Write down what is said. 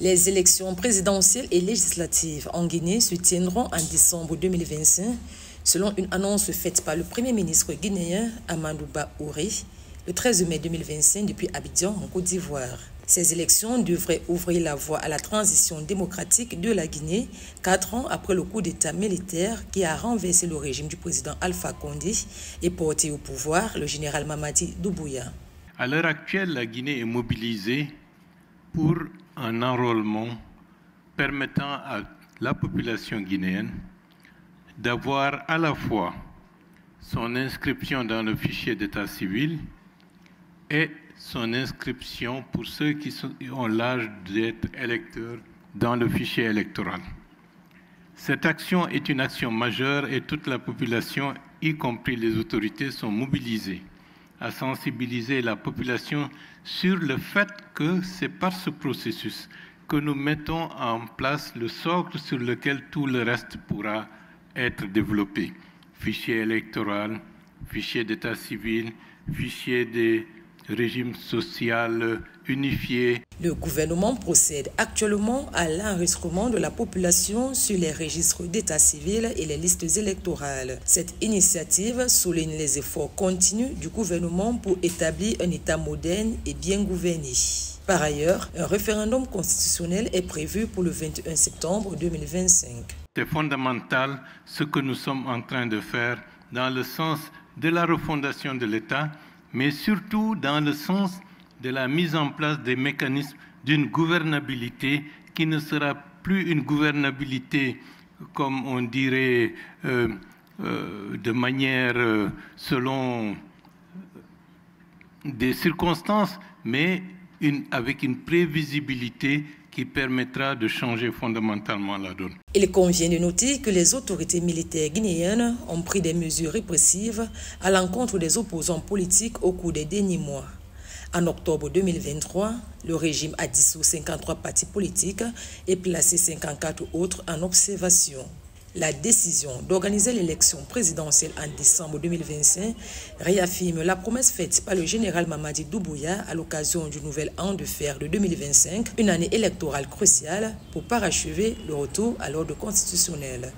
Les élections présidentielles et législatives en Guinée se tiendront en décembre 2025, selon une annonce faite par le Premier ministre guinéen Amadou Ba Ouré le 13 mai 2025 depuis Abidjan en Côte d'Ivoire. Ces élections devraient ouvrir la voie à la transition démocratique de la Guinée, 4 ans après le coup d'État militaire qui a renversé le régime du président Alpha Condé et porté au pouvoir le général Mamadi Doumbouya. À l'heure actuelle, la Guinée est mobilisée pour un enrôlement permettant à la population guinéenne d'avoir à la fois son inscription dans le fichier d'état civil et son inscription pour ceux qui ont l'âge d'être électeurs dans le fichier électoral. Cette action est une action majeure et toute la population, y compris les autorités, sont mobilisées à sensibiliser la population sur le fait que c'est par ce processus que nous mettons en place le socle sur lequel tout le reste pourra être développé. Fichier électoral, fichier d'état civil, fichier des régimes social unifié. Le gouvernement procède actuellement à l'enregistrement de la population sur les registres d'état civil et les listes électorales. Cette initiative souligne les efforts continus du gouvernement pour établir un État moderne et bien gouverné. Par ailleurs, un référendum constitutionnel est prévu pour le 21 septembre 2025. C'est fondamental ce que nous sommes en train de faire dans le sens de la refondation de l'État, mais surtout dans le sens de la mise en place des mécanismes d'une gouvernabilité qui ne sera plus une gouvernabilité, comme on dirait, de manière selon des circonstances, mais avec une prévisibilité qui permettra de changer fondamentalement la donne. Il convient de noter que les autorités militaires guinéennes ont pris des mesures répressives à l'encontre des opposants politiques au cours des derniers mois. En octobre 2023, le régime a dissous 53 partis politiques et placé 54 autres en observation. La décision d'organiser l'élection présidentielle en décembre 2025 réaffirme la promesse faite par le général Mamadi Doumbouya à l'occasion du nouvel an de fer de 2025, une année électorale cruciale pour parachever le retour à l'ordre constitutionnel.